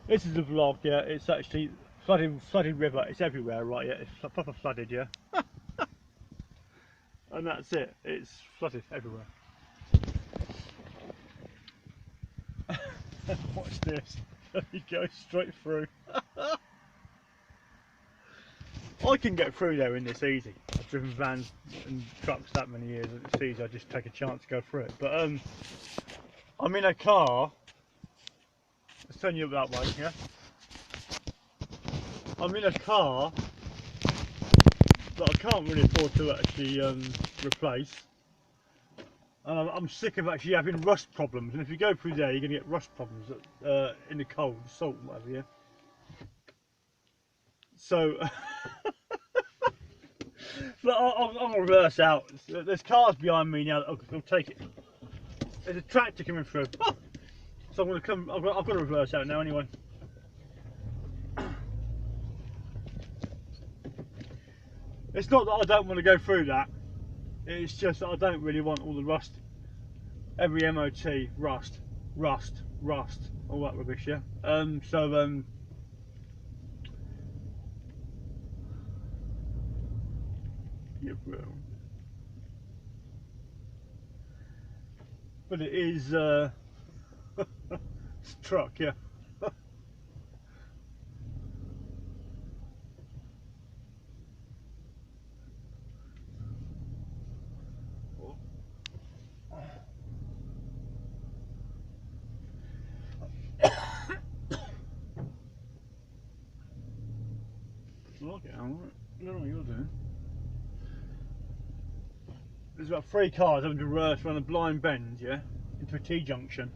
This is a vlog, yeah. It's actually flooded river. It's everywhere, right? Yeah, it's proper flooded, yeah. And that's it. It's flooded everywhere. Watch this. You go straight through. I can get through there in this easy. I've driven vans and trucks that many years, and it's easy. I just take a chance to go through it. But I'm in a car. Let's turn you up that way, yeah. I'm in a car that I can't really afford to actually replace. I'm sick of actually having rust problems, and if you go through there, you're going to get rust problems in the cold, salt, whatever, yeah. So, but I'm going to reverse out. There's cars behind me now that will take it. There's a tractor coming through. Oh! So I'm going to come. I've got to reverse out now anyway. It's not that I don't want to go through that. It's just that I don't really want all the rust. Every MOT, rust, all that rubbish, yeah. Yeah, bro. But it is it's a truck, yeah. Look at Alan, I don't know what you're doing. There's about 3 cars having to reverse around a blind bend, yeah, into a T-junction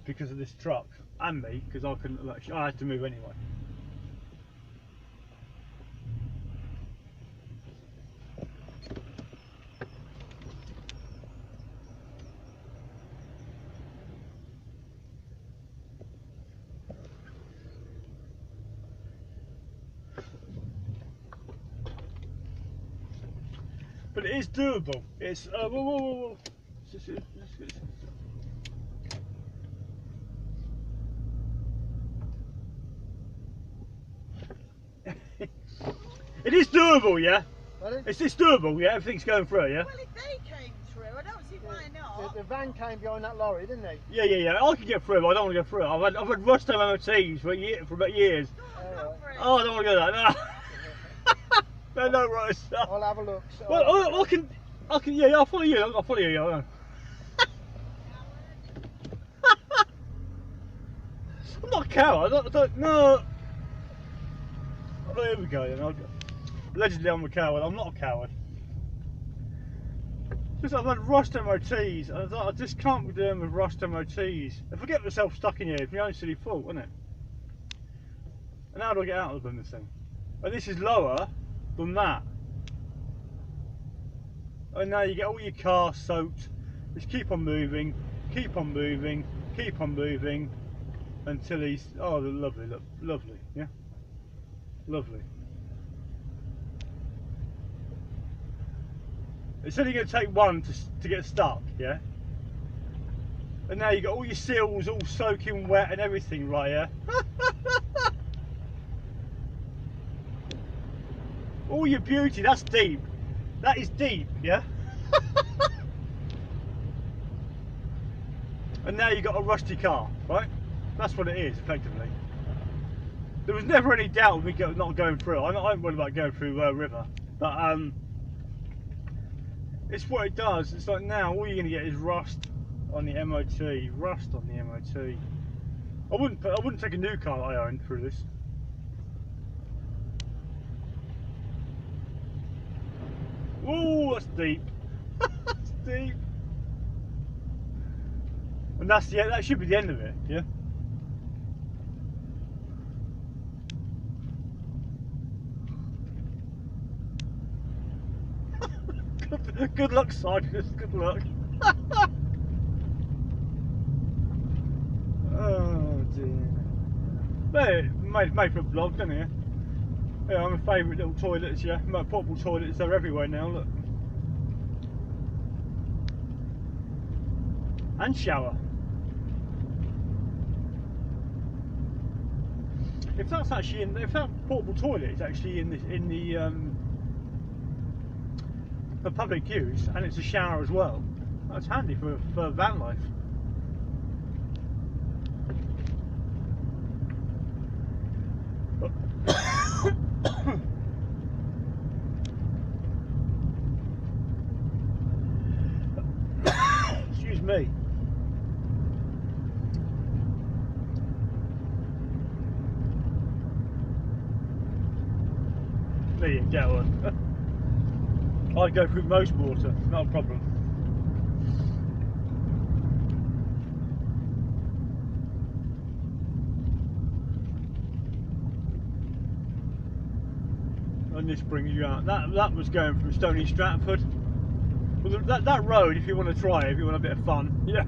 because of this truck, and me, because I couldn't, I had to move anyway. But it is doable. It's whoa, whoa, whoa, whoa. It is doable, yeah. Pardon? It's doable, yeah. Everything's going through, yeah. Well, if they came through, I don't see why not. The van came behind that lorry, didn't they? Yeah. I can get through. I don't want to go through. I've had rust on MOTs for about years. Go for it. Oh, I don't want to go there. No, no, right. I'll have a look. So Well, I can. Yeah, I'll follow you. I'll follow you. Yeah. I'm not a coward. I don't. No. Oh, here we go. Then. Allegedly, I'm a coward. I'm not a coward. Just I've had rust MOTs. I just can't be doing with rust MOTs. If I get myself stuck in here, it's my own silly fault, isn't it? And how do I get out of the blooming thing? And this is lower than that. And now you get all your car soaked. Just keep on moving, keep on moving, keep on moving until he's. Oh, they're lovely, look, lovely, yeah, lovely. It's only going to take one to get stuck, yeah. And now you got all your seals all soaking wet and everything, right? Yeah. All your beauty, that's deep. That is deep, yeah? And now you've got a rusty car, right? That's what it is, effectively. There was never any doubt of me not going through. I'm not worried about going through river. But it's what it does. It's like now all you're going to get is rust on the MOT. Rust on the MOT. I wouldn't take a new car that I own through this. Ooh, that's deep. That's deep. And that should be the end of it, yeah? Good luck, Sergeant. Good luck. Oh dear. But made for a vlog, doesn't it? Yeah, I'm a favourite little toilets, yeah. My portable toilets, they're everywhere now, look. And shower. If that's actually if that portable toilet is actually for public use and it's a shower as well, that's handy for van life. Excuse me. There you go. I'd go through most water, not a problem. And this brings you out. That was going from Stony Stratford. Well, that road, if you want to try it, if you want a bit of fun, yeah,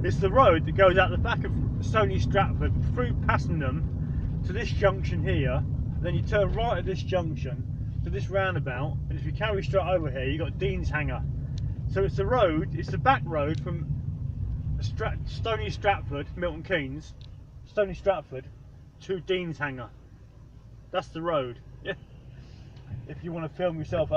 it's the road that goes out the back of Stony Stratford through Passenham to this junction here. Then you turn right at this junction to this roundabout, and if you carry straight over here, you got Dean's Hanger. So it's the road, it's the back road from Stony Stratford, Milton Keynes, Stony Stratford to Dean's Hanger. That's the road. Yeah. If you want to film yourself